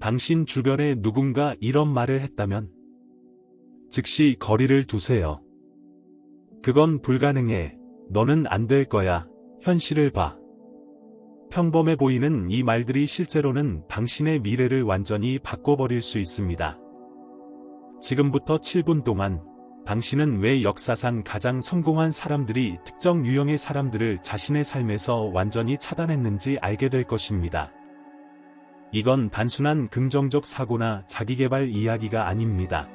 당신 주변에 누군가 이런 말을 했다면 즉시 거리를 두세요. 그건 불가능해. 너는 안 될 거야. 현실을 봐. 평범해 보이는 이 말들이 실제로는 당신의 미래를 완전히 바꿔버릴 수 있습니다. 지금부터 7분 동안 당신은 왜 역사상 가장 성공한 사람들이 특정 유형의 사람들을 자신의 삶에서 완전히 차단했는지 알게 될 것입니다. 이건 단순한 긍정적 사고나 자기계발 이야기가 아닙니다.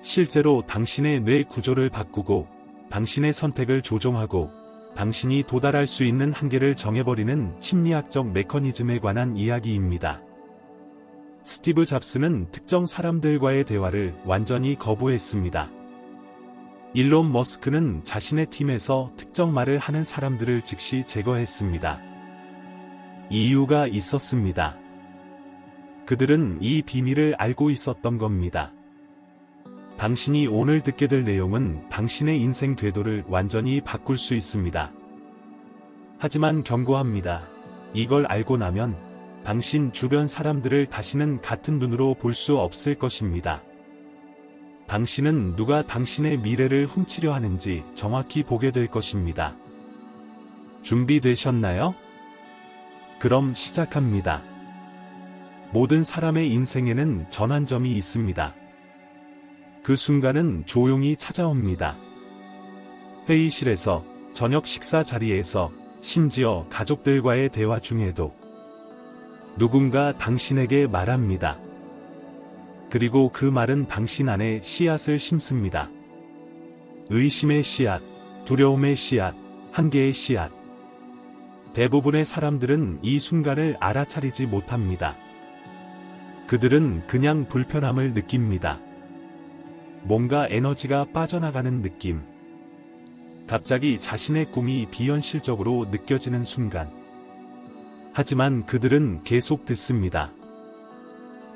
실제로 당신의 뇌 구조를 바꾸고 당신의 선택을 조종하고 당신이 도달할 수 있는 한계를 정해버리는 심리학적 메커니즘에 관한 이야기입니다. 스티브 잡스는 특정 사람들과의 대화를 완전히 거부했습니다. 일론 머스크는 자신의 팀에서 특정 말을 하는 사람들을 즉시 제거했습니다. 이유가 있었습니다. 그들은 이 비밀을 알고 있었던 겁니다. 당신이 오늘 듣게 될 내용은 당신의 인생 궤도를 완전히 바꿀 수 있습니다. 하지만 경고합니다. 이걸 알고 나면 당신 주변 사람들을 다시는 같은 눈으로 볼 수 없을 것입니다. 당신은 누가 당신의 미래를 훔치려 하는지 정확히 보게 될 것입니다. 준비되셨나요? 그럼 시작합니다. 모든 사람의 인생에는 전환점이 있습니다. 그 순간은 조용히 찾아옵니다. 회의실에서, 저녁 식사 자리에서, 심지어 가족들과의 대화 중에도 누군가 당신에게 말합니다. 그리고 그 말은 당신 안에 씨앗을 심습니다. 의심의 씨앗, 두려움의 씨앗, 한계의 씨앗. 대부분의 사람들은 이 순간을 알아차리지 못합니다. 그들은 그냥 불편함을 느낍니다. 뭔가 에너지가 빠져나가는 느낌. 갑자기 자신의 꿈이 비현실적으로 느껴지는 순간. 하지만 그들은 계속 듣습니다.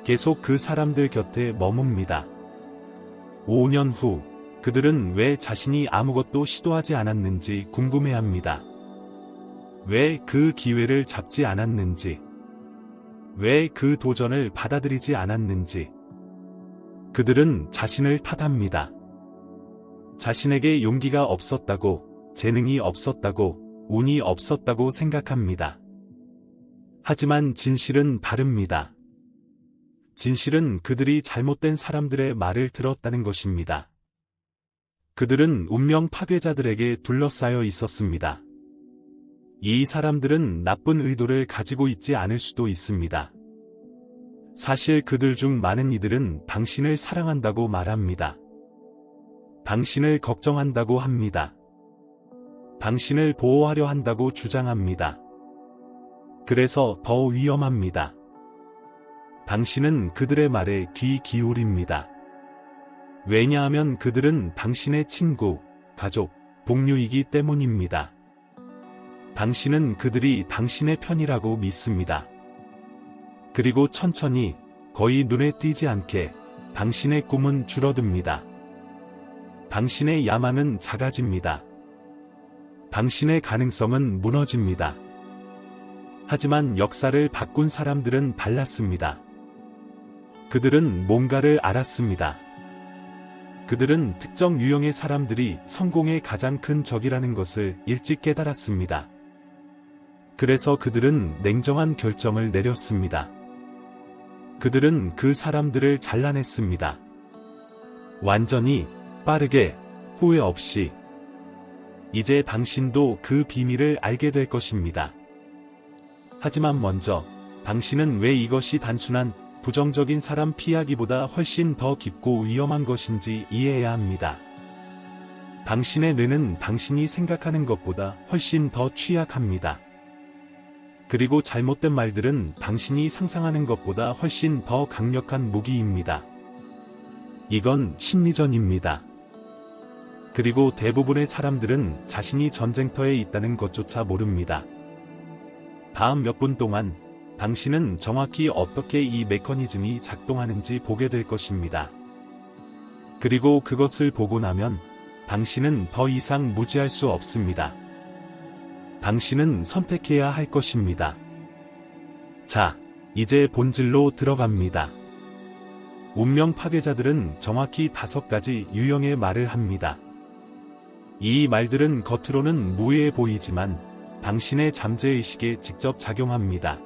계속 그 사람들 곁에 머뭅니다. 5년 후, 그들은 왜 자신이 아무것도 시도하지 않았는지 궁금해합니다. 왜 그 기회를 잡지 않았는지. 왜 그 도전을 받아들이지 않았는지. 그들은 자신을 탓합니다. 자신에게 용기가 없었다고, 재능이 없었다고, 운이 없었다고 생각합니다. 하지만 진실은 다릅니다. 진실은 그들이 잘못된 사람들의 말을 들었다는 것입니다. 그들은 운명 파괴자들에게 둘러싸여 있었습니다. 이 사람들은 나쁜 의도를 가지고 있지 않을 수도 있습니다. 사실 그들 중 많은 이들은 당신을 사랑한다고 말합니다. 당신을 걱정한다고 합니다. 당신을 보호하려 한다고 주장합니다. 그래서 더 위험합니다. 당신은 그들의 말에 귀 기울입니다. 왜냐하면 그들은 당신의 친구, 가족, 동료이기 때문입니다. 당신은 그들이 당신의 편이라고 믿습니다. 그리고 천천히, 거의 눈에 띄지 않게, 당신의 꿈은 줄어듭니다. 당신의 야망은 작아집니다. 당신의 가능성은 무너집니다. 하지만 역사를 바꾼 사람들은 달랐습니다. 그들은 뭔가를 알았습니다. 그들은 특정 유형의 사람들이 성공의 가장 큰 적이라는 것을 일찍 깨달았습니다. 그래서 그들은 냉정한 결정을 내렸습니다. 그들은 그 사람들을 잘라냈습니다. 완전히, 빠르게, 후회 없이. 이제 당신도 그 비밀을 알게 될 것입니다. 하지만 먼저, 당신은 왜 이것이 단순한 부정적인 사람 피하기보다 훨씬 더 깊고 위험한 것인지 이해해야 합니다. 당신의 뇌는 당신이 생각하는 것보다 훨씬 더 취약합니다. 그리고 잘못된 말들은 당신이 상상하는 것보다 훨씬 더 강력한 무기입니다. 이건 심리전입니다. 그리고 대부분의 사람들은 자신이 전쟁터에 있다는 것조차 모릅니다. 다음 몇 분 동안 당신은 정확히 어떻게 이 메커니즘이 작동하는지 보게 될 것입니다. 그리고 그것을 보고 나면 당신은 더 이상 무지할 수 없습니다. 당신은 선택해야 할 것입니다. 자, 이제 본질로 들어갑니다. 운명 파괴자들은 정확히 5가지 유형의 말을 합니다. 이 말들은 겉으로는 무해해 보이지만 당신의 잠재의식에 직접 작용합니다.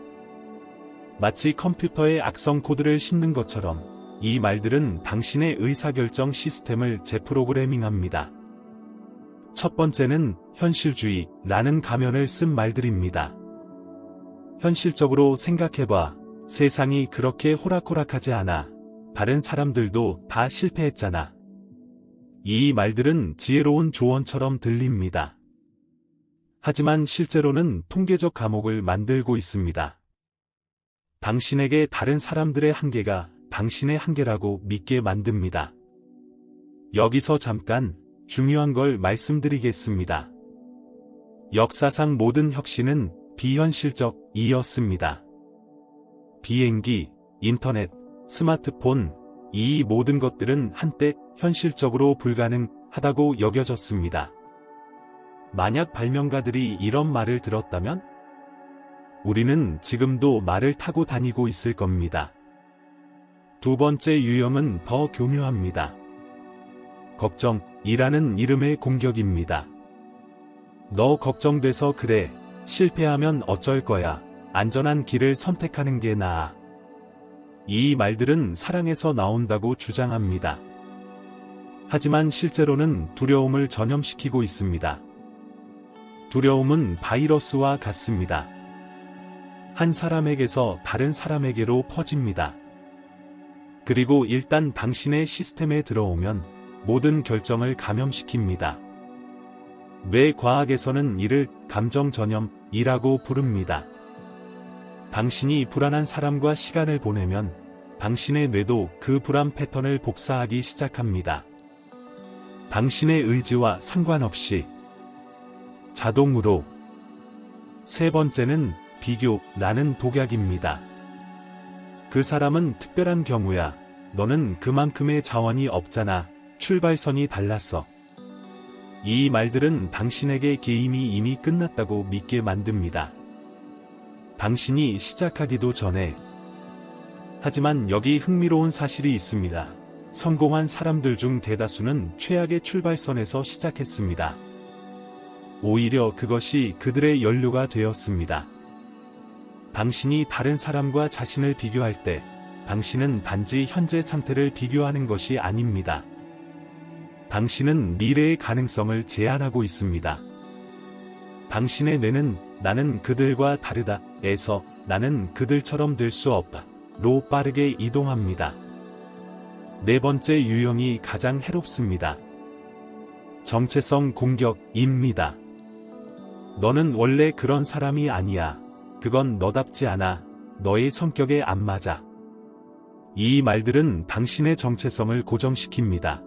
마치 컴퓨터에 악성 코드를 심는 것처럼 이 말들은 당신의 의사결정 시스템을 재프로그래밍합니다. 첫 번째는 현실주의라는 가면을 쓴 말들입니다. 현실적으로 생각해봐. 세상이 그렇게 호락호락하지 않아. 다른 사람들도 다 실패했잖아. 이 말들은 지혜로운 조언처럼 들립니다. 하지만 실제로는 통계적 감옥을 만들고 있습니다. 당신에게 다른 사람들의 한계가 당신의 한계라고 믿게 만듭니다. 여기서 잠깐 중요한 걸 말씀드리겠습니다. 역사상 모든 혁신은 비현실적이었습니다. 비행기, 인터넷, 스마트폰, 이 모든 것들은 한때 현실적으로 불가능하다고 여겨졌습니다. 만약 발명가들이 이런 말을 들었다면 우리는 지금도 말을 타고 다니고 있을 겁니다. 두 번째 유형은 더 교묘합니다. 걱정이라는 이름의 공격입니다. 너 걱정돼서 그래. 실패하면 어쩔 거야. 안전한 길을 선택하는 게 나아. 이 말들은 사랑에서 나온다고 주장합니다. 하지만 실제로는 두려움을 전염시키고 있습니다. 두려움은 바이러스와 같습니다. 한 사람에게서 다른 사람에게로 퍼집니다. 그리고 일단 당신의 시스템에 들어오면 모든 결정을 감염시킵니다. 뇌과학에서는 이를 감정 전염이라고 부릅니다. 당신이 불안한 사람과 시간을 보내면 당신의 뇌도 그 불안 패턴을 복사하기 시작합니다. 당신의 의지와 상관없이 자동으로. 세 번째는 비교라는 독약입니다. 그 사람은 특별한 경우야. 너는 그만큼의 자원이 없잖아. 출발선이 달랐어. 이 말들은 당신에게 게임이 이미 끝났다고 믿게 만듭니다. 당신이 시작하기도 전에. 하지만 여기 흥미로운 사실이 있습니다. 성공한 사람들 중 대다수는 최악의 출발선에서 시작했습니다. 오히려 그것이 그들의 연료가 되었습니다. 당신이 다른 사람과 자신을 비교할 때 당신은 단지 현재 상태를 비교하는 것이 아닙니다. 당신은 미래의 가능성을 제한하고 있습니다. 당신의 뇌는 나는 그들과 다르다 에서 나는 그들처럼 될 수 없다로 빠르게 이동합니다. 네 번째 유형이 가장 해롭습니다. 정체성 공격입니다. 너는 원래 그런 사람이 아니야. 그건 너답지 않아. 너의 성격에 안 맞아. 이 말들은 당신의 정체성을 고정시킵니다.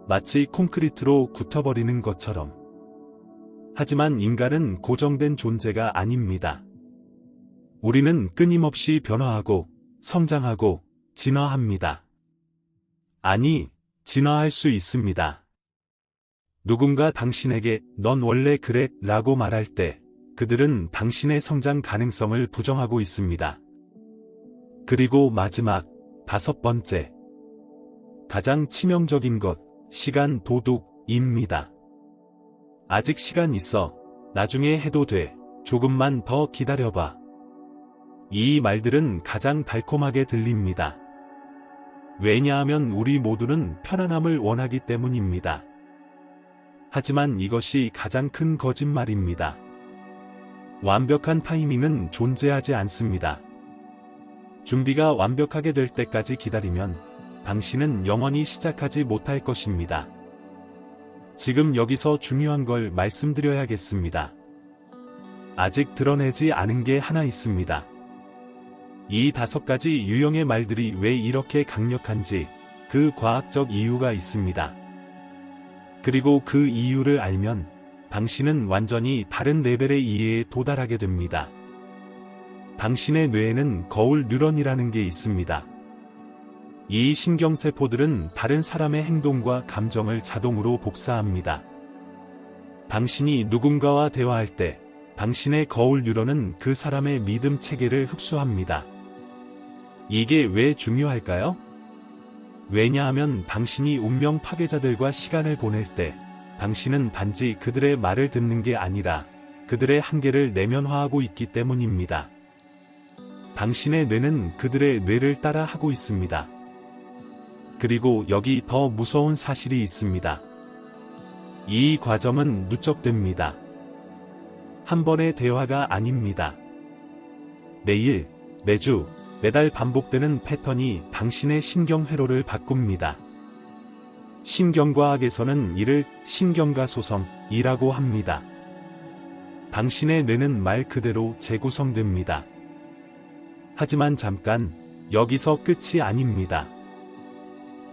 마치 콘크리트로 굳어버리는 것처럼. 하지만 인간은 고정된 존재가 아닙니다. 우리는 끊임없이 변화하고 성장하고 진화합니다. 아니, 진화할 수 있습니다. 누군가 당신에게 넌 원래 그래 라고 말할 때 그들은 당신의 성장 가능성을 부정하고 있습니다. 그리고 마지막, 5번째. 가장 치명적인 것, 시간 도둑입니다. 아직 시간 있어. 나중에 해도 돼. 조금만 더 기다려봐. 이 말들은 가장 달콤하게 들립니다. 왜냐하면 우리 모두는 편안함을 원하기 때문입니다. 하지만 이것이 가장 큰 거짓말입니다. 완벽한 타이밍은 존재하지 않습니다. 준비가 완벽하게 될 때까지 기다리면 당신은 영원히 시작하지 못할 것입니다. 지금 여기서 중요한 걸 말씀드려야겠습니다. 아직 드러내지 않은 게 하나 있습니다. 이 5가지 유형의 말들이 왜 이렇게 강력한지 그 과학적 이유가 있습니다. 그리고 그 이유를 알면 당신은 완전히 다른 레벨의 이해에 도달하게 됩니다. 당신의 뇌에는 거울 뉴런이라는 게 있습니다. 이 신경세포들은 다른 사람의 행동과 감정을 자동으로 복사합니다. 당신이 누군가와 대화할 때 당신의 거울 뉴런은 그 사람의 믿음 체계를 흡수합니다. 이게 왜 중요할까요? 왜냐하면 당신이 운명 파괴자들과 시간을 보낼 때 당신은 단지 그들의 말을 듣는 게 아니라 그들의 한계를 내면화하고 있기 때문입니다. 당신의 뇌는 그들의 뇌를 따라 하고 있습니다. 그리고 여기 더 무서운 사실이 있습니다. 이 과정은 누적됩니다. 한 번의 대화가 아닙니다. 매일, 매주, 매달 반복되는 패턴이 당신의 신경회로를 바꿉니다. 신경과학에서는 이를 신경가소성이라고 합니다. 당신의 뇌는 말 그대로 재구성됩니다. 하지만 잠깐, 여기서 끝이 아닙니다.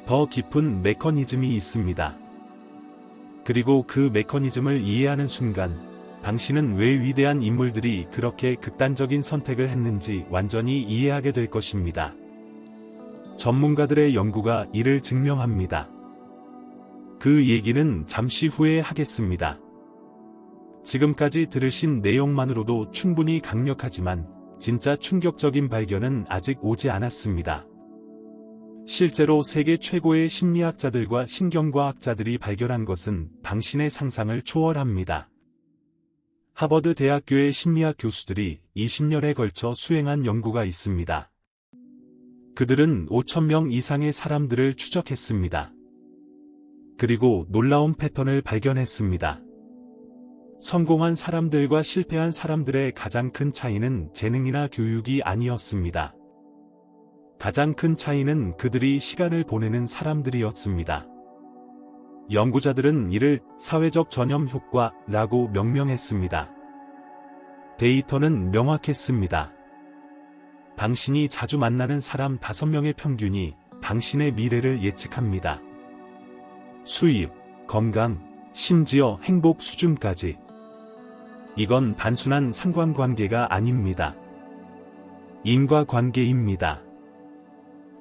더 깊은 메커니즘이 있습니다. 그리고 그 메커니즘을 이해하는 순간, 당신은 왜 위대한 인물들이 그렇게 극단적인 선택을 했는지 완전히 이해하게 될 것입니다. 전문가들의 연구가 이를 증명합니다. 그 얘기는 잠시 후에 하겠습니다. 지금까지 들으신 내용만으로도 충분히 강력하지만 진짜 충격적인 발견은 아직 오지 않았습니다. 실제로 세계 최고의 심리학자들과 신경과학자들이 발견한 것은 당신의 상상을 초월합니다. 하버드 대학교의 심리학 교수들이 20년에 걸쳐 수행한 연구가 있습니다. 그들은 5,000명 이상의 사람들을 추적했습니다. 그리고 놀라운 패턴을 발견했습니다. 성공한 사람들과 실패한 사람들의 가장 큰 차이는 재능이나 교육이 아니었습니다. 가장 큰 차이는 그들이 시간을 보내는 사람들이었습니다. 연구자들은 이를 사회적 전염 효과라고 명명했습니다. 데이터는 명확했습니다. 당신이 자주 만나는 사람 5명의 평균이 당신의 미래를 예측합니다. 수입, 건강, 심지어 행복 수준까지. 이건 단순한 상관관계가 아닙니다. 인과관계입니다.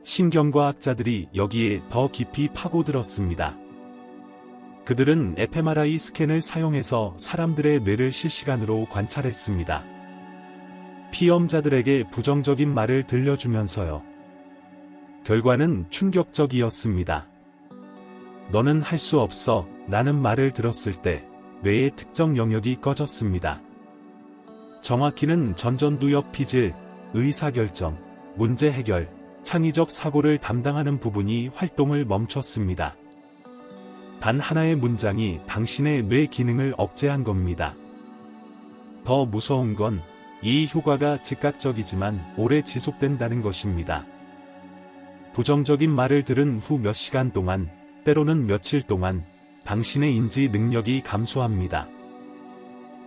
신경과학자들이 여기에 더 깊이 파고들었습니다. 그들은 fMRI 스캔을 사용해서 사람들의 뇌를 실시간으로 관찰했습니다. 피험자들에게 부정적인 말을 들려주면서요. 결과는 충격적이었습니다. 너는 할 수 없어 라는 말을 들었을 때 뇌의 특정 영역이 꺼졌습니다. 정확히는 전전두엽 피질, 의사결정, 문제 해결, 창의적 사고를 담당하는 부분이 활동을 멈췄습니다. 단 하나의 문장이 당신의 뇌 기능을 억제한 겁니다. 더 무서운 건 이 효과가 즉각적이지만 오래 지속된다는 것입니다. 부정적인 말을 들은 후 몇 시간 동안, 때로는 며칠 동안 당신의 인지 능력이 감소합니다.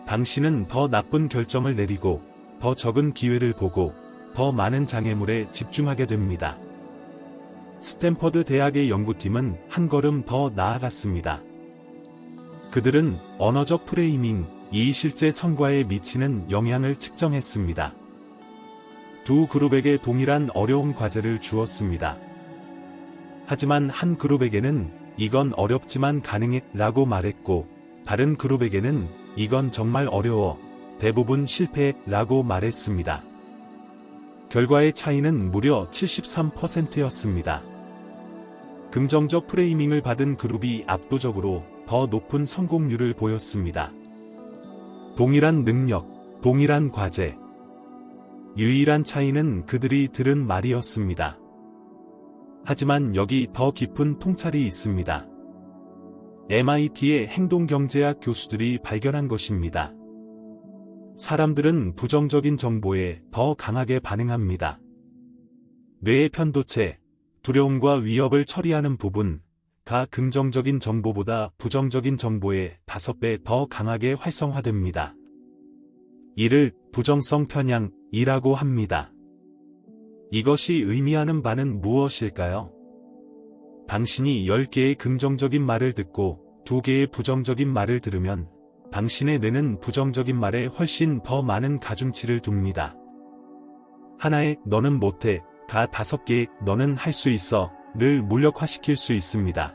당신은 더 나쁜 결정을 내리고 더 적은 기회를 보고 더 많은 장애물에 집중하게 됩니다. 스탠퍼드 대학의 연구팀은 한 걸음 더 나아갔습니다. 그들은 언어적 프레이밍이 실제 성과에 미치는 영향을 측정했습니다. 두 그룹에게 동일한 어려운 과제를 주었습니다. 하지만 한 그룹에게는 이건 어렵지만 가능해 라고 말했고 다른 그룹에게는 이건 정말 어려워, 대부분 실패 라고 말했습니다. 결과의 차이는 무려 73%였습니다. 긍정적 프레이밍을 받은 그룹이 압도적으로 더 높은 성공률을 보였습니다. 동일한 능력, 동일한 과제. 유일한 차이는 그들이 들은 말이었습니다. 하지만 여기 더 깊은 통찰이 있습니다. MIT의 행동경제학 교수들이 발견한 것입니다. 사람들은 부정적인 정보에 더 강하게 반응합니다. 뇌의 편도체, 두려움과 위협을 처리하는 부분가 긍정적인 정보보다 부정적인 정보에 5배 더 강하게 활성화됩니다. 이를 부정성 편향이라고 합니다. 이것이 의미하는 바는 무엇일까요? 당신이 10개의 긍정적인 말을 듣고 2개의 부정적인 말을 들으면 당신의 뇌는 부정적인 말에 훨씬 더 많은 가중치를 둡니다. 하나의 너는 못해 가 5개의 너는 할 수 있어 를 무력화시킬 수 있습니다.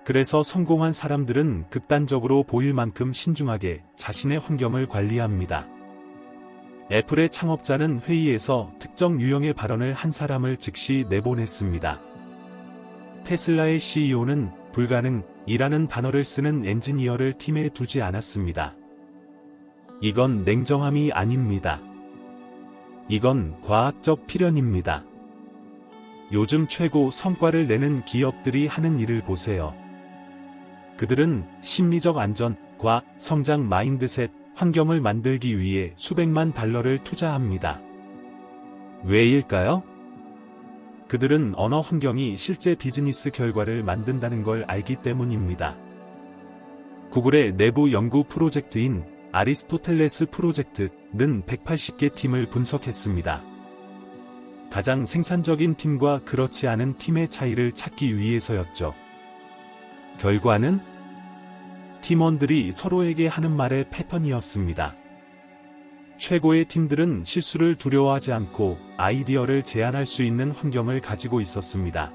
그래서 성공한 사람들은 극단적으로 보일 만큼 신중하게 자신의 환경을 관리합니다. 애플의 창업자는 회의에서 특정 유형의 발언을 한 사람을 즉시 내보냈습니다. 테슬라의 CEO는 불가능이라는 단어를 쓰는 엔지니어를 팀에 두지 않았습니다. 이건 냉정함이 아닙니다. 이건 과학적 필연입니다. 요즘 최고 성과를 내는 기업들이 하는 일을 보세요. 그들은 심리적 안전과 성장 마인드셋, 환경을 만들기 위해 수백만 달러를 투자합니다. 왜일까요? 그들은 언어 환경이 실제 비즈니스 결과를 만든다는 걸 알기 때문입니다. 구글의 내부 연구 프로젝트인 아리스토텔레스 프로젝트는 180개 팀을 분석했습니다. 가장 생산적인 팀과 그렇지 않은 팀의 차이를 찾기 위해서였죠. 결과는 팀원들이 서로에게 하는 말의 패턴이었습니다. 최고의 팀들은 실수를 두려워하지 않고 아이디어를 제안할 수 있는 환경을 가지고 있었습니다.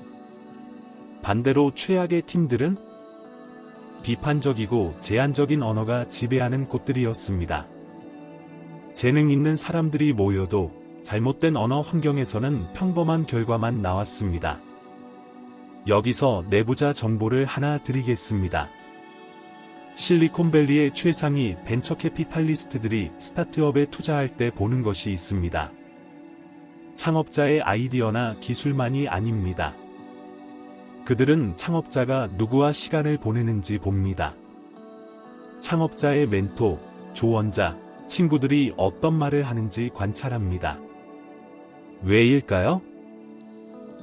반대로 최악의 팀들은 비판적이고 제한적인 언어가 지배하는 곳들이었습니다. 재능 있는 사람들이 모여도 잘못된 언어 환경에서는 평범한 결과만 나왔습니다. 여기서 내부자 정보를 하나 드리겠습니다. 실리콘밸리의 최상위 벤처 캐피탈리스트들이 스타트업에 투자할 때 보는 것이 있습니다. 창업자의 아이디어나 기술만이 아닙니다. 그들은 창업자가 누구와 시간을 보내는지 봅니다. 창업자의 멘토, 조언자, 친구들이 어떤 말을 하는지 관찰합니다. 왜일까요?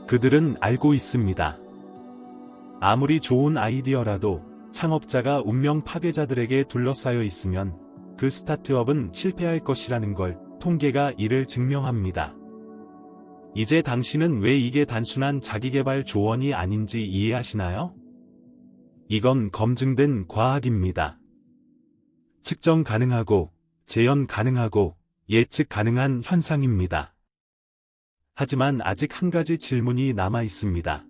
그들은 알고 있습니다. 아무리 좋은 아이디어라도 창업자가 운명 파괴자들에게 둘러싸여 있으면 그 스타트업은 실패할 것이라는 걸 통계가 이를 증명합니다. 이제 당신은 왜 이게 단순한 자기계발 조언이 아닌지 이해하시나요? 이건 검증된 과학입니다. 측정 가능하고, 재현 가능하고, 예측 가능한 현상입니다. 하지만 아직 한 가지 질문이 남아 있습니다.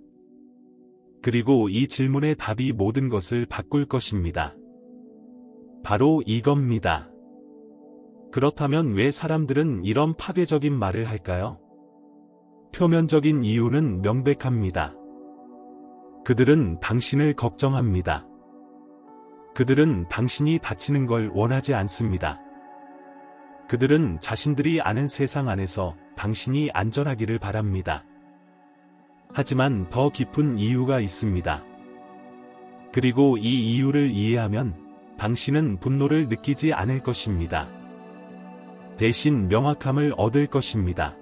그리고 이 질문의 답이 모든 것을 바꿀 것입니다. 바로 이겁니다. 그렇다면 왜 사람들은 이런 파괴적인 말을 할까요? 표면적인 이유는 명백합니다. 그들은 당신을 걱정합니다. 그들은 당신이 다치는 걸 원하지 않습니다. 그들은 자신들이 아는 세상 안에서 당신이 안전하기를 바랍니다. 하지만 더 깊은 이유가 있습니다. 그리고 이 이유를 이해하면 당신은 분노를 느끼지 않을 것입니다. 대신 명확함을 얻을 것입니다.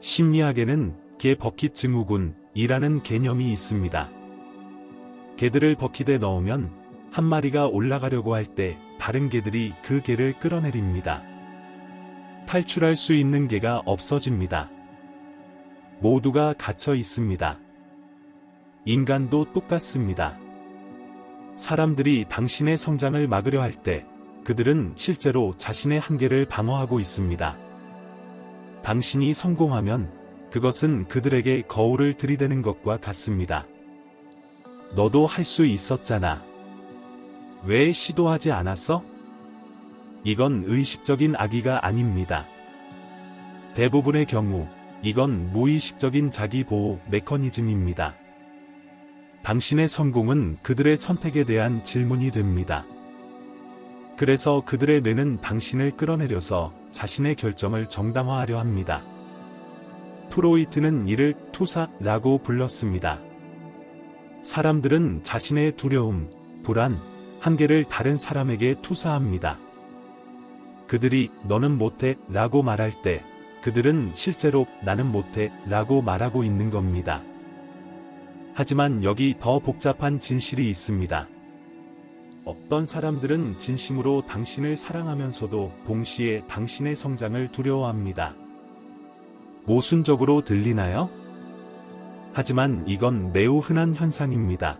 심리학에는 개 버킷 증후군이라는 개념이 있습니다. 개들을 버킷에 넣으면 한 마리가 올라가려고 할 때 다른 개들이 그 개를 끌어내립니다. 탈출할 수 있는 개가 없어집니다. 모두가 갇혀 있습니다. 인간도 똑같습니다. 사람들이 당신의 성장을 막으려 할 때 그들은 실제로 자신의 한계를 방어하고 있습니다. 당신이 성공하면 그것은 그들에게 거울을 들이대는 것과 같습니다. 너도 할 수 있었잖아. 왜 시도하지 않았어? 이건 의식적인 악의가 아닙니다. 대부분의 경우 이건 무의식적인 자기보호 메커니즘입니다. 당신의 성공은 그들의 선택에 대한 질문이 됩니다. 그래서 그들의 뇌는 당신을 끌어내려서 자신의 결정을 정당화하려 합니다. 프로이트는 이를 투사라고 불렀습니다. 사람들은 자신의 두려움, 불안, 한계를 다른 사람에게 투사합니다. 그들이 너는 못해 라고 말할 때 그들은 실제로 나는 못해 라고 말하고 있는 겁니다. 하지만 여기 더 복잡한 진실이 있습니다. 어떤 사람들은 진심으로 당신을 사랑하면서도 동시에 당신의 성장을 두려워합니다. 모순적으로 들리나요? 하지만 이건 매우 흔한 현상입니다.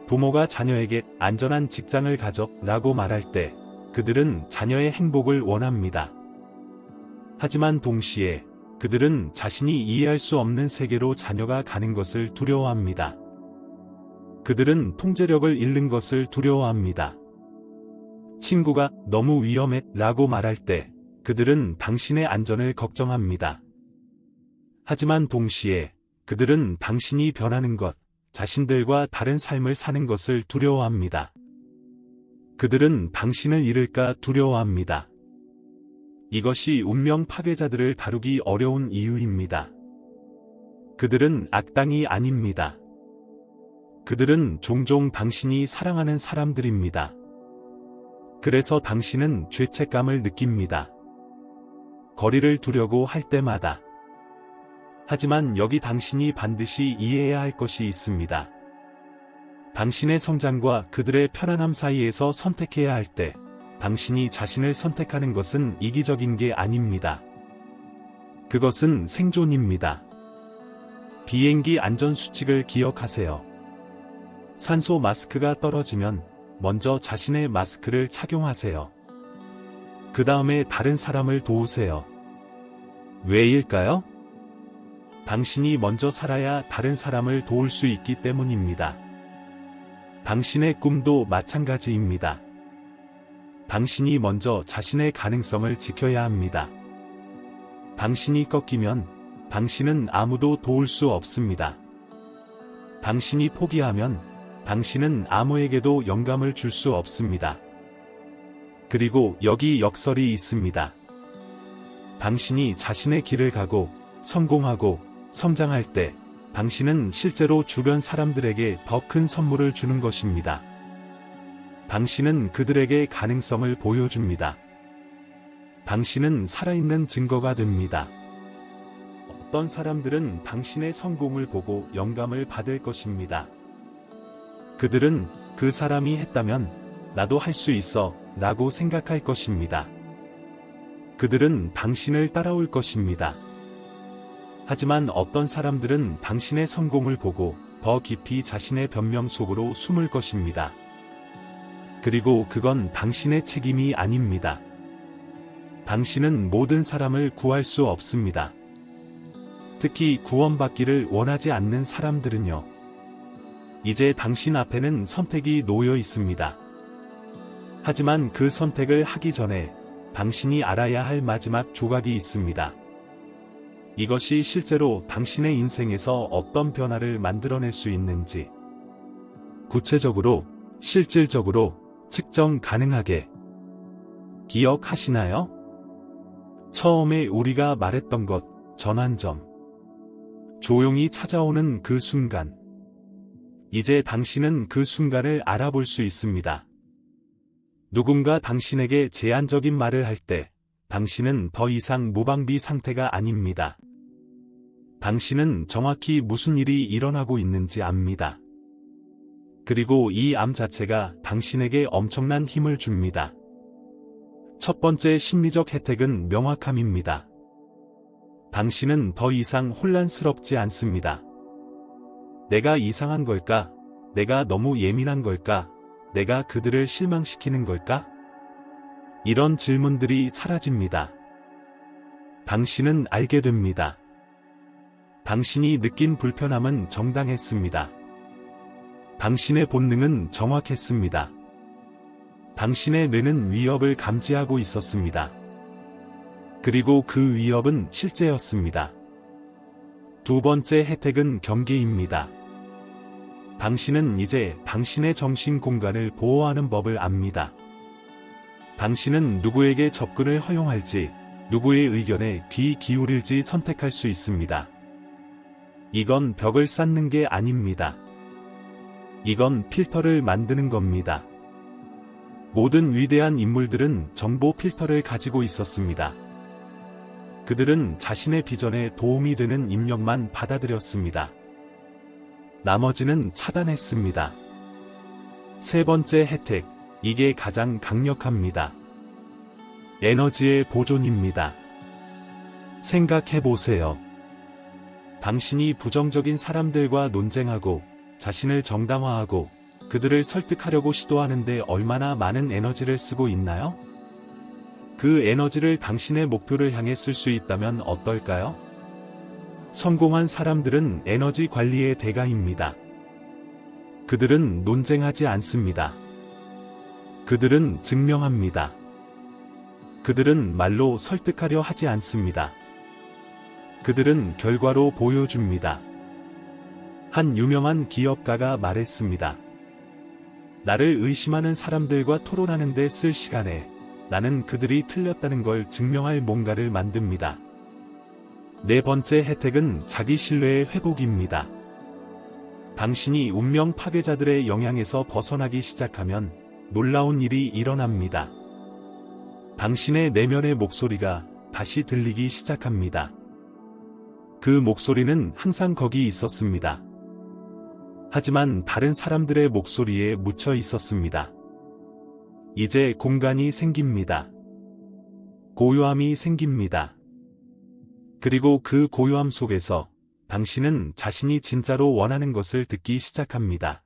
부모가 자녀에게 안전한 직장을 가져 라고 말할 때 그들은 자녀의 행복을 원합니다. 하지만 동시에 그들은 자신이 이해할 수 없는 세계로 자녀가 가는 것을 두려워합니다. 그들은 통제력을 잃는 것을 두려워합니다. 친구가 너무 위험해 라고 말할 때 그들은 당신의 안전을 걱정합니다. 하지만 동시에 그들은 당신이 변하는 것, 자신들과 다른 삶을 사는 것을 두려워합니다. 그들은 당신을 잃을까 두려워합니다. 이것이 운명 파괴자들을 다루기 어려운 이유입니다. 그들은 악당이 아닙니다. 그들은 종종 당신이 사랑하는 사람들입니다. 그래서 당신은 죄책감을 느낍니다. 거리를 두려고 할 때마다. 하지만 여기 당신이 반드시 이해해야 할 것이 있습니다. 당신의 성장과 그들의 편안함 사이에서 선택해야 할 때, 당신이 자신을 선택하는 것은 이기적인 게 아닙니다. 그것은 생존입니다. 비행기 안전수칙을 기억하세요. 산소 마스크가 떨어지면 먼저 자신의 마스크를 착용하세요. 그 다음에 다른 사람을 도우세요. 왜일까요? 당신이 먼저 살아야 다른 사람을 도울 수 있기 때문입니다. 당신의 꿈도 마찬가지입니다. 당신이 먼저 자신의 가능성을 지켜야 합니다. 당신이 꺾이면 당신은 아무도 도울 수 없습니다. 당신이 포기하면 당신은 아무에게도 영감을 줄 수 없습니다. 그리고 여기 역설이 있습니다. 당신이 자신의 길을 가고 성공하고 성장할 때 당신은 실제로 주변 사람들에게 더 큰 선물을 주는 것입니다. 당신은 그들에게 가능성을 보여줍니다. 당신은 살아있는 증거가 됩니다. 어떤 사람들은 당신의 성공을 보고 영감을 받을 것입니다. 그들은 그 사람이 했다면 나도 할 수 있어 라고 생각할 것입니다. 그들은 당신을 따라올 것입니다. 하지만 어떤 사람들은 당신의 성공을 보고 더 깊이 자신의 변명 속으로 숨을 것입니다. 그리고 그건 당신의 책임이 아닙니다. 당신은 모든 사람을 구할 수 없습니다. 특히 구원받기를 원하지 않는 사람들은요. 이제 당신 앞에는 선택이 놓여 있습니다. 하지만 그 선택을 하기 전에 당신이 알아야 할 마지막 조각이 있습니다. 이것이 실제로 당신의 인생에서 어떤 변화를 만들어낼 수 있는지 구체적으로, 실질적으로 측정 가능하게 기억하시나요? 처음에 우리가 말했던 것, 전환점. 조용히 찾아오는 그 순간. 이제 당신은 그 순간을 알아볼 수 있습니다. 누군가 당신에게 제한적인 말을 할 때, 당신은 더 이상 무방비 상태가 아닙니다. 당신은 정확히 무슨 일이 일어나고 있는지 압니다. 그리고 이 암 자체가 당신에게 엄청난 힘을 줍니다. 첫 번째 심리적 혜택은 명확함입니다. 당신은 더 이상 혼란스럽지 않습니다. 내가 이상한 걸까? 내가 너무 예민한 걸까? 내가 그들을 실망시키는 걸까? 이런 질문들이 사라집니다. 당신은 알게 됩니다. 당신이 느낀 불편함은 정당했습니다. 당신의 본능은 정확했습니다. 당신의 뇌는 위협을 감지하고 있었습니다. 그리고 그 위협은 실제였습니다. 두 번째 혜택은 경계입니다. 당신은 이제 당신의 정신 공간을 보호하는 법을 압니다. 당신은 누구에게 접근을 허용할지, 누구의 의견에 귀 기울일지 선택할 수 있습니다. 이건 벽을 쌓는 게 아닙니다. 이건 필터를 만드는 겁니다. 모든 위대한 인물들은 정보 필터를 가지고 있었습니다. 그들은 자신의 비전에 도움이 되는 입력만 받아들였습니다. 나머지는 차단했습니다. 세 번째 혜택, 이게 가장 강력합니다. 에너지의 보존입니다. 생각해보세요. 당신이 부정적인 사람들과 논쟁하고 자신을 정당화하고 그들을 설득하려고 시도하는데 얼마나 많은 에너지를 쓰고 있나요? 그 에너지를 당신의 목표를 향해 쓸 수 있다면 어떨까요? 성공한 사람들은 에너지 관리의 대가입니다. 그들은 논쟁하지 않습니다. 그들은 증명합니다. 그들은 말로 설득하려 하지 않습니다. 그들은 결과로 보여줍니다. 한 유명한 기업가가 말했습니다. 나를 의심하는 사람들과 토론하는 데 쓸 시간에 나는 그들이 틀렸다는 걸 증명할 뭔가를 만듭니다. 네 번째 혜택은 자기 신뢰의 회복입니다. 당신이 운명 파괴자들의 영향에서 벗어나기 시작하면 놀라운 일이 일어납니다. 당신의 내면의 목소리가 다시 들리기 시작합니다. 그 목소리는 항상 거기 있었습니다. 하지만 다른 사람들의 목소리에 묻혀 있었습니다. 이제 공간이 생깁니다. 고요함이 생깁니다. 그리고 그 고요함 속에서 당신은 자신이 진짜로 원하는 것을 듣기 시작합니다.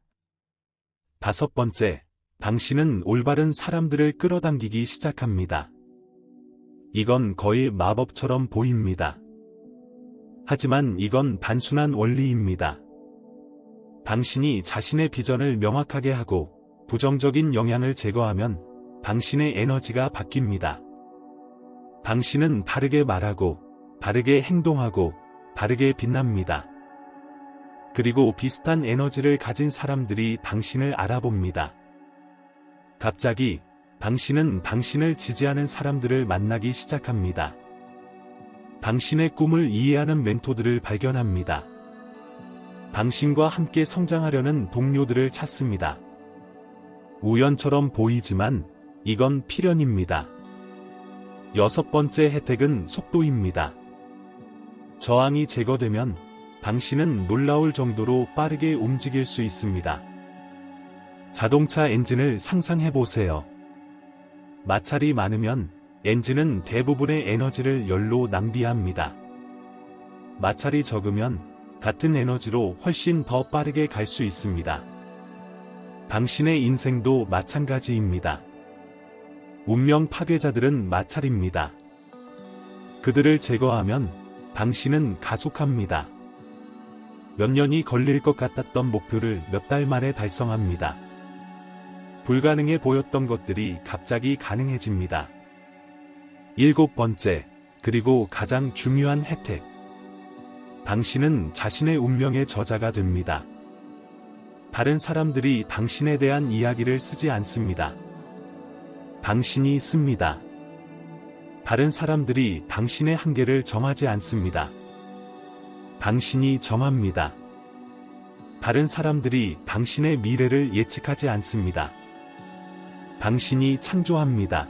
다섯 번째, 당신은 올바른 사람들을 끌어당기기 시작합니다. 이건 거의 마법처럼 보입니다. 하지만 이건 단순한 원리입니다. 당신이 자신의 비전을 명확하게 하고 부정적인 영향을 제거하면 당신의 에너지가 바뀝니다. 당신은 다르게 말하고, 다르게 행동하고, 다르게 빛납니다. 그리고 비슷한 에너지를 가진 사람들이 당신을 알아봅니다. 갑자기 당신은 당신을 지지하는 사람들을 만나기 시작합니다. 당신의 꿈을 이해하는 멘토들을 발견합니다. 당신과 함께 성장하려는 동료들을 찾습니다. 우연처럼 보이지만 이건 필연입니다. 여섯 번째 혜택은 속도입니다. 저항이 제거되면 당신은 놀라울 정도로 빠르게 움직일 수 있습니다. 자동차 엔진을 상상해보세요. 마찰이 많으면 엔진은 대부분의 에너지를 열로 낭비합니다. 마찰이 적으면 같은 에너지로 훨씬 더 빠르게 갈 수 있습니다. 당신의 인생도 마찬가지입니다. 운명 파괴자들은 마찰입니다. 그들을 제거하면 당신은 가속합니다. 몇 년이 걸릴 것 같았던 목표를 몇 달 만에 달성합니다. 불가능해 보였던 것들이 갑자기 가능해집니다. 일곱 번째, 그리고 가장 중요한 혜택. 당신은 자신의 운명의 저자가 됩니다. 다른 사람들이 당신에 대한 이야기를 쓰지 않습니다. 당신이 씁니다. 다른 사람들이 당신의 한계를 정하지 않습니다. 당신이 정합니다. 다른 사람들이 당신의 미래를 예측하지 않습니다. 당신이 창조합니다.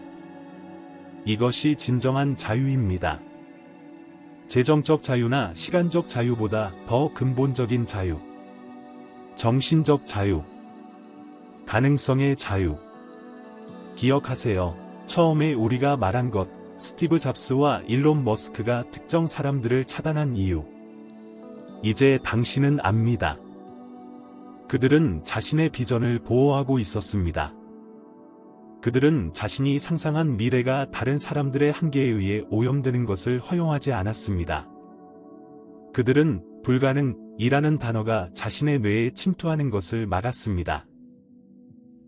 이것이 진정한 자유입니다. 재정적 자유나 시간적 자유보다 더 근본적인 자유. 정신적 자유. 가능성의 자유. 기억하세요. 처음에 우리가 말한 것, 스티브 잡스와 일론 머스크가 특정 사람들을 차단한 이유. 이제 당신은 압니다. 그들은 자신의 비전을 보호하고 있었습니다. 그들은 자신이 상상한 미래가 다른 사람들의 한계에 의해 오염되는 것을 허용하지 않았습니다. 그들은 불가능이라는 단어가 자신의 뇌에 침투하는 것을 막았습니다.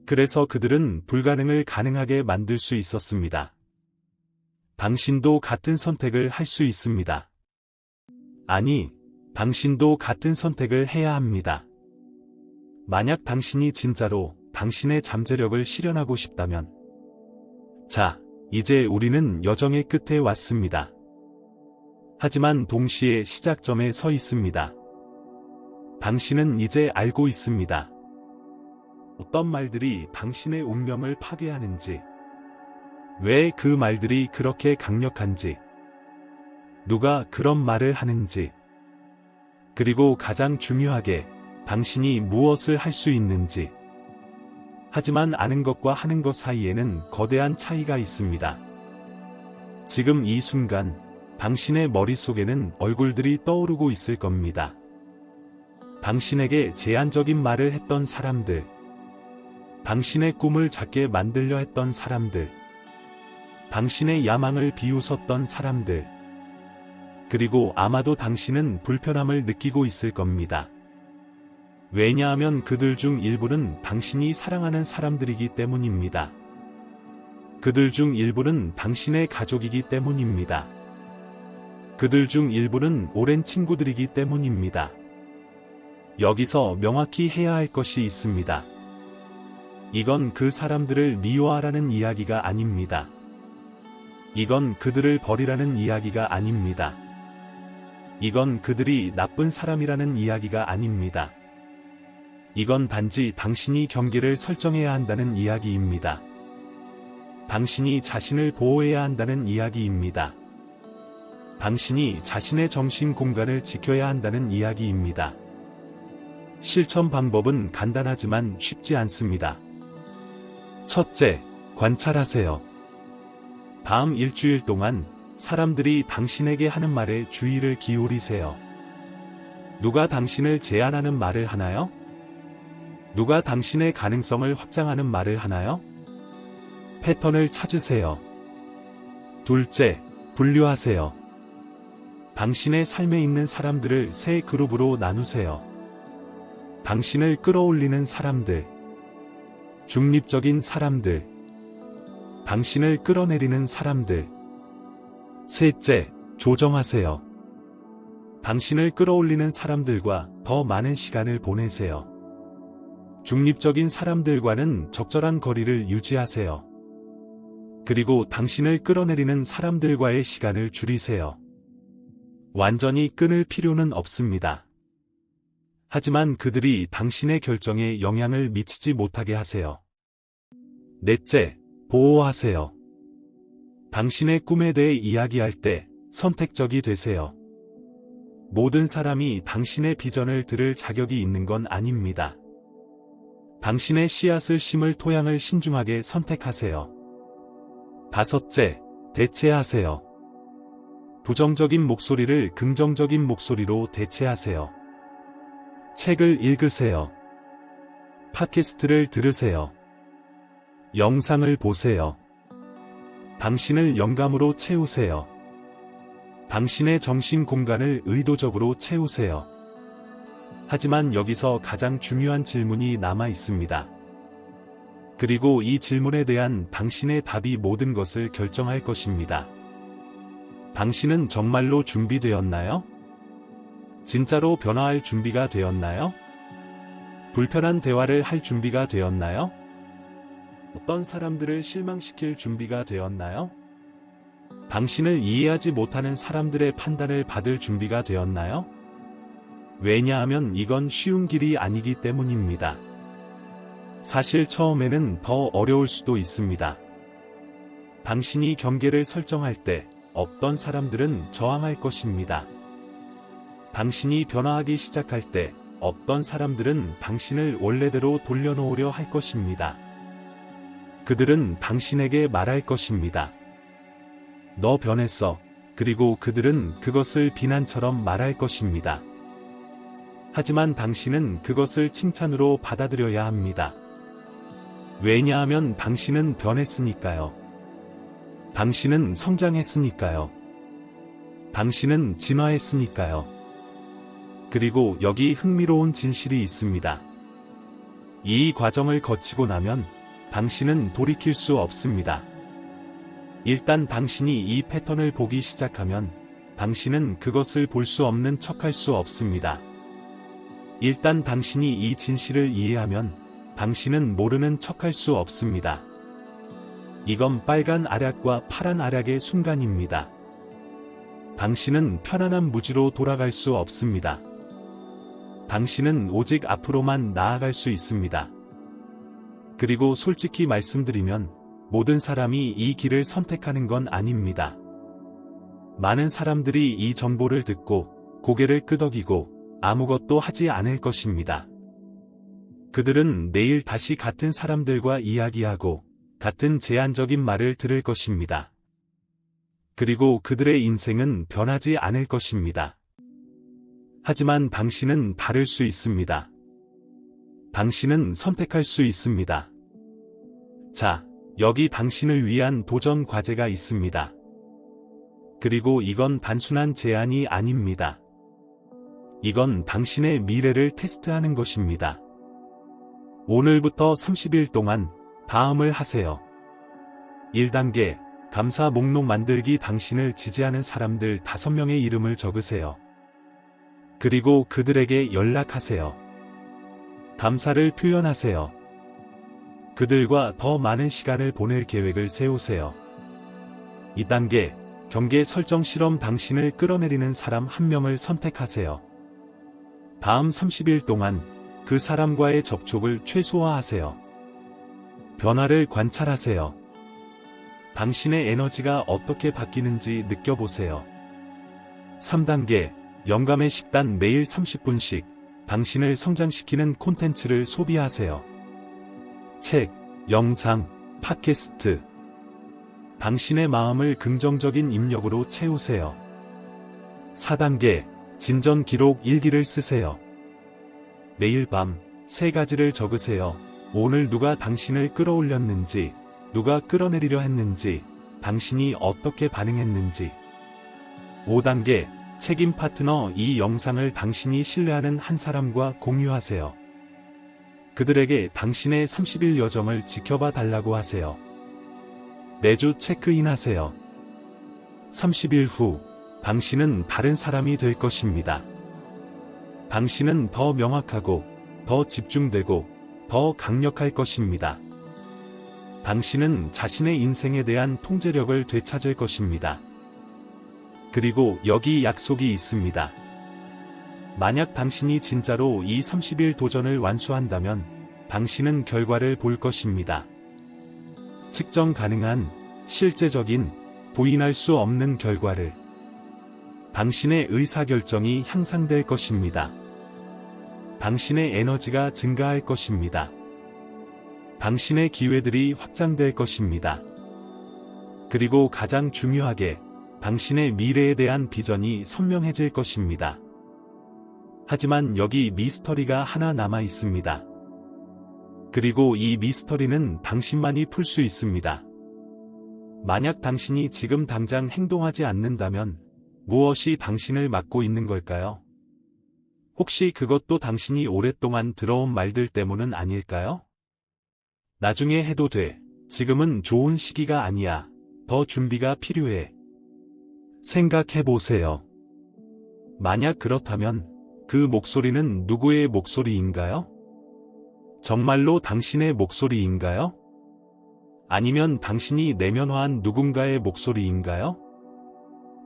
그래서 그들은 불가능을 가능하게 만들 수 있었습니다. 당신도 같은 선택을 할 수 있습니다. 아니, 당신도 같은 선택을 해야 합니다. 만약 당신이 진짜로 당신의 잠재력을 실현하고 싶다면. 자, 이제 우리는 여정의 끝에 왔습니다. 하지만 동시에 시작점에 서 있습니다. 당신은 이제 알고 있습니다. 어떤 말들이 당신의 운명을 파괴하는지, 왜 그 말들이 그렇게 강력한지, 누가 그런 말을 하는지, 그리고 가장 중요하게 당신이 무엇을 할 수 있는지. 하지만 아는 것과 하는 것 사이에는 거대한 차이가 있습니다. 지금 이 순간 당신의 머릿속에는 얼굴들이 떠오르고 있을 겁니다. 당신에게 제한적인 말을 했던 사람들, 당신의 꿈을 작게 만들려 했던 사람들, 당신의 야망을 비웃었던 사람들, 그리고 아마도 당신은 불편함을 느끼고 있을 겁니다. 왜냐하면 그들 중 일부는 당신이 사랑하는 사람들이기 때문입니다. 그들 중 일부는 당신의 가족이기 때문입니다. 그들 중 일부는 오랜 친구들이기 때문입니다. 여기서 명확히 해야 할 것이 있습니다. 이건 그 사람들을 미워하라는 이야기가 아닙니다. 이건 그들을 버리라는 이야기가 아닙니다. 이건 그들이 나쁜 사람이라는 이야기가 아닙니다. 이건 단지 당신이 경계를 설정해야 한다는 이야기입니다. 당신이 자신을 보호해야 한다는 이야기입니다. 당신이 자신의 정신 공간을 지켜야 한다는 이야기입니다. 실천 방법은 간단하지만 쉽지 않습니다. 첫째, 관찰하세요. 다음 일주일 동안 사람들이 당신에게 하는 말에 주의를 기울이세요. 누가 당신을 제안하는 말을 하나요? 누가 당신의 가능성을 확장하는 말을 하나요? 패턴을 찾으세요. 둘째, 분류하세요. 당신의 삶에 있는 사람들을 세 그룹으로 나누세요. 당신을 끌어올리는 사람들, 중립적인 사람들, 당신을 끌어내리는 사람들. 셋째, 조정하세요. 당신을 끌어올리는 사람들과 더 많은 시간을 보내세요. 중립적인 사람들과는 적절한 거리를 유지하세요. 그리고 당신을 끌어내리는 사람들과의 시간을 줄이세요. 완전히 끊을 필요는 없습니다. 하지만 그들이 당신의 결정에 영향을 미치지 못하게 하세요. 넷째, 보호하세요. 당신의 꿈에 대해 이야기할 때 선택적이 되세요. 모든 사람이 당신의 비전을 들을 자격이 있는 건 아닙니다. 당신의 씨앗을 심을 토양을 신중하게 선택하세요. 다섯째, 대체하세요. 부정적인 목소리를 긍정적인 목소리로 대체하세요. 책을 읽으세요. 팟캐스트를 들으세요. 영상을 보세요. 당신을 영감으로 채우세요. 당신의 정신 공간을 의도적으로 채우세요. 하지만 여기서 가장 중요한 질문이 남아 있습니다. 그리고 이 질문에 대한 당신의 답이 모든 것을 결정할 것입니다. 당신은 정말로 준비되었나요? 진짜로 변화할 준비가 되었나요? 불편한 대화를 할 준비가 되었나요? 어떤 사람들을 실망시킬 준비가 되었나요? 당신을 이해하지 못하는 사람들의 판단을 받을 준비가 되었나요? 왜냐하면 이건 쉬운 길이 아니기 때문입니다. 사실 처음에는 더 어려울 수도 있습니다. 당신이 경계를 설정할 때 어떤 사람들은 저항할 것입니다. 당신이 변화하기 시작할 때 어떤 사람들은 당신을 원래대로 돌려놓으려 할 것입니다. 그들은 당신에게 말할 것입니다. 너 변했어. 그리고 그들은 그것을 비난처럼 말할 것입니다. 하지만 당신은 그것을 칭찬으로 받아들여야 합니다. 왜냐하면 당신은 변했으니까요. 당신은 성장했으니까요. 당신은 진화했으니까요. 그리고 여기 흥미로운 진실이 있습니다. 이 과정을 거치고 나면 당신은 돌이킬 수 없습니다. 일단 당신이 이 패턴을 보기 시작하면 당신은 그것을 볼 수 없는 척할 수 없습니다. 일단 당신이 이 진실을 이해하면 당신은 모르는 척할 수 없습니다. 이건 빨간 알약과 파란 알약의 순간입니다. 당신은 편안한 무지로 돌아갈 수 없습니다. 당신은 오직 앞으로만 나아갈 수 있습니다. 그리고 솔직히 말씀드리면 모든 사람이 이 길을 선택하는 건 아닙니다. 많은 사람들이 이 정보를 듣고 고개를 끄덕이고 아무것도 하지 않을 것입니다. 그들은 내일 다시 같은 사람들과 이야기하고 같은 제한적인 말을 들을 것입니다. 그리고 그들의 인생은 변하지 않을 것입니다. 하지만 당신은 다를 수 있습니다. 당신은 선택할 수 있습니다. 자, 여기 당신을 위한 도전 과제가 있습니다. 그리고 이건 단순한 제안이 아닙니다. 이건 당신의 미래를 테스트하는 것입니다. 오늘부터 30일 동안 다음을 하세요. 1단계, 감사 목록 만들기. 당신을 지지하는 사람들 5명의 이름을 적으세요. 그리고 그들에게 연락하세요. 감사를 표현하세요. 그들과 더 많은 시간을 보낼 계획을 세우세요. 2단계, 경계 설정 실험. 당신을 끌어내리는 사람 1명을 선택하세요. 다음 30일 동안 그 사람과의 접촉을 최소화하세요. 변화를 관찰하세요. 당신의 에너지가 어떻게 바뀌는지 느껴보세요. 3단계, 영감의 식단. 매일 30분씩 당신을 성장시키는 콘텐츠를 소비하세요. 책, 영상, 팟캐스트. 당신의 마음을 긍정적인 입력으로 채우세요. 4단계, 진전 기록. 일기를 쓰세요. 매일 밤 3가지를 적으세요. 오늘 누가 당신을 끌어올렸는지, 누가 끌어내리려 했는지, 당신이 어떻게 반응했는지. 5단계, 책임 파트너. 이 영상을 당신이 신뢰하는 한 사람과 공유하세요. 그들에게 당신의 30일 여정을 지켜봐 달라고 하세요. 매주 체크인하세요. 30일 후, 당신은 다른 사람이 될 것입니다. 당신은 더 명확하고, 더 집중되고, 더 강력할 것입니다. 당신은 자신의 인생에 대한 통제력을 되찾을 것입니다. 그리고 여기 약속이 있습니다. 만약 당신이 진짜로 이 30일 도전을 완수한다면 당신은 결과를 볼 것입니다. 측정 가능한, 실제적인, 부인할 수 없는 결과를. 당신의 의사결정이 향상될 것입니다. 당신의 에너지가 증가할 것입니다. 당신의 기회들이 확장될 것입니다. 그리고 가장 중요하게 당신의 미래에 대한 비전이 선명해질 것입니다. 하지만 여기 미스터리가 하나 남아 있습니다. 그리고 이 미스터리는 당신만이 풀 수 있습니다. 만약 당신이 지금 당장 행동하지 않는다면 무엇이 당신을 막고 있는 걸까요? 혹시 그것도 당신이 오랫동안 들어온 말들 때문은 아닐까요? 나중에 해도 돼. 지금은 좋은 시기가 아니야. 더 준비가 필요해. 생각해보세요. 만약 그렇다면 그 목소리는 누구의 목소리인가요? 정말로 당신의 목소리인가요? 아니면 당신이 내면화한 누군가의 목소리인가요?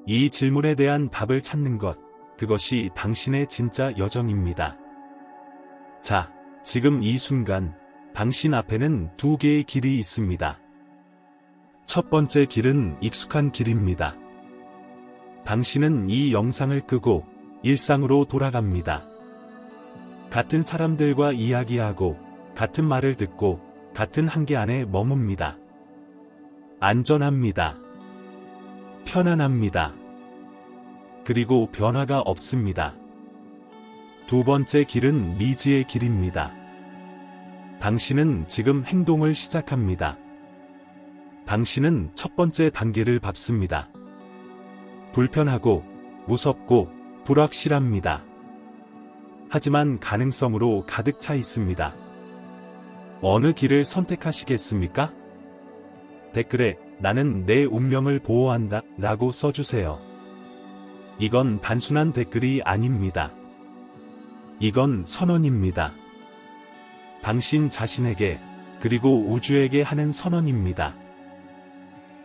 이 질문에 대한 답을 찾는 것, 그것이 당신의 진짜 여정입니다. 자, 지금 이 순간, 당신 앞에는 2개의 길이 있습니다. 첫 번째 길은 익숙한 길입니다. 당신은 이 영상을 끄고 일상으로 돌아갑니다. 같은 사람들과 이야기하고, 같은 말을 듣고, 같은 한계 안에 머뭅니다. 안전합니다. 편안합니다. 그리고 변화가 없습니다. 두 번째 길은 미지의 길입니다. 당신은 지금 행동을 시작합니다. 당신은 첫 번째 단계를 밟습니다. 불편하고, 무섭고, 불확실합니다. 하지만 가능성으로 가득 차 있습니다. 어느 길을 선택하시겠습니까? 댓글에 나는 내 운명을 보호한다 라고 써주세요. 이건 단순한 댓글이 아닙니다. 이건 선언입니다. 당신 자신에게 그리고 우주에게 하는 선언입니다.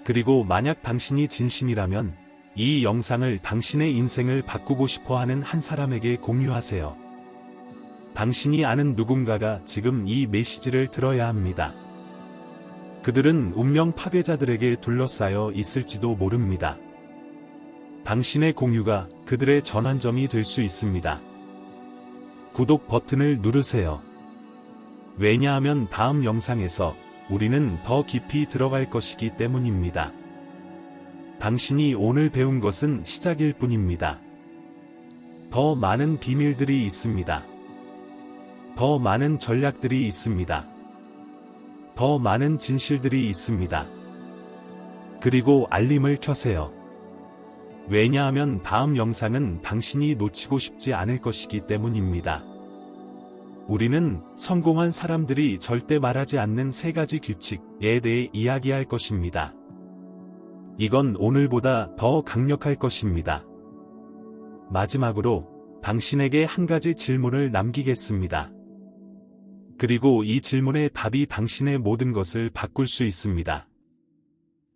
그리고 만약 당신이 진심이라면 이 영상을 당신의 인생을 바꾸고 싶어 하는 한 사람에게 공유하세요. 당신이 아는 누군가가 지금 이 메시지를 들어야 합니다. 그들은 운명 파괴자들에게 둘러싸여 있을지도 모릅니다. 당신의 공유가 그들의 전환점이 될 수 있습니다. 구독 버튼을 누르세요. 왜냐하면 다음 영상에서 우리는 더 깊이 들어갈 것이기 때문입니다. 당신이 오늘 배운 것은 시작일 뿐입니다. 더 많은 비밀들이 있습니다. 더 많은 전략들이 있습니다. 더 많은 진실들이 있습니다. 그리고 알림을 켜세요. 왜냐하면 다음 영상은 당신이 놓치고 싶지 않을 것이기 때문입니다. 우리는 성공한 사람들이 절대 말하지 않는 3가지 규칙에 대해 이야기할 것입니다. 이건 오늘보다 더 강력할 것입니다. 마지막으로 당신에게 한 가지 질문을 남기겠습니다. 그리고 이 질문의 답이 당신의 모든 것을 바꿀 수 있습니다.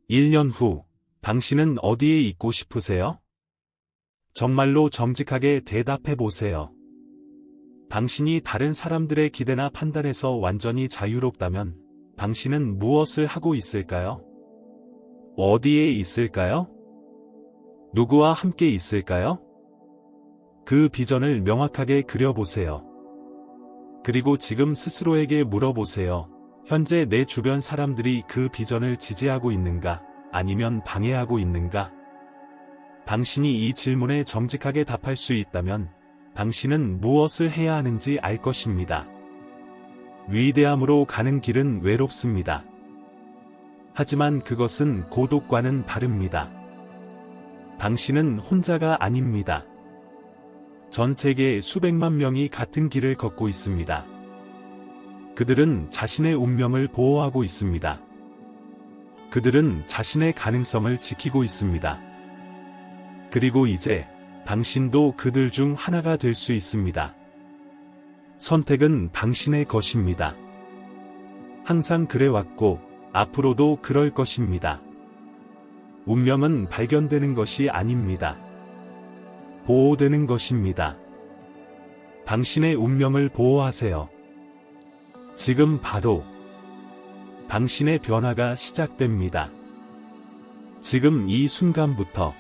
1년 후, 당신은 어디에 있고 싶으세요? 정말로 정직하게 대답해 보세요. 당신이 다른 사람들의 기대나 판단에서 완전히 자유롭다면 당신은 무엇을 하고 있을까요? 어디에 있을까요? 누구와 함께 있을까요? 그 비전을 명확하게 그려보세요. 그리고 지금 스스로에게 물어보세요. 현재 내 주변 사람들이 그 비전을 지지하고 있는가, 아니면 방해하고 있는가? 당신이 이 질문에 정직하게 답할 수 있다면 당신은 무엇을 해야 하는지 알 것입니다. 위대함으로 가는 길은 외롭습니다. 하지만 그것은 고독과는 다릅니다. 당신은 혼자가 아닙니다. 전 세계 수백만 명이 같은 길을 걷고 있습니다. 그들은 자신의 운명을 보호하고 있습니다. 그들은 자신의 가능성을 지키고 있습니다. 그리고 이제 당신도 그들 중 하나가 될 수 있습니다. 선택은 당신의 것입니다. 항상 그래왔고 앞으로도 그럴 것입니다. 운명은 발견되는 것이 아닙니다. 보호되는 것입니다. 당신의 운명을 보호하세요. 지금 바로 당신의 변화가 시작됩니다. 지금 이 순간부터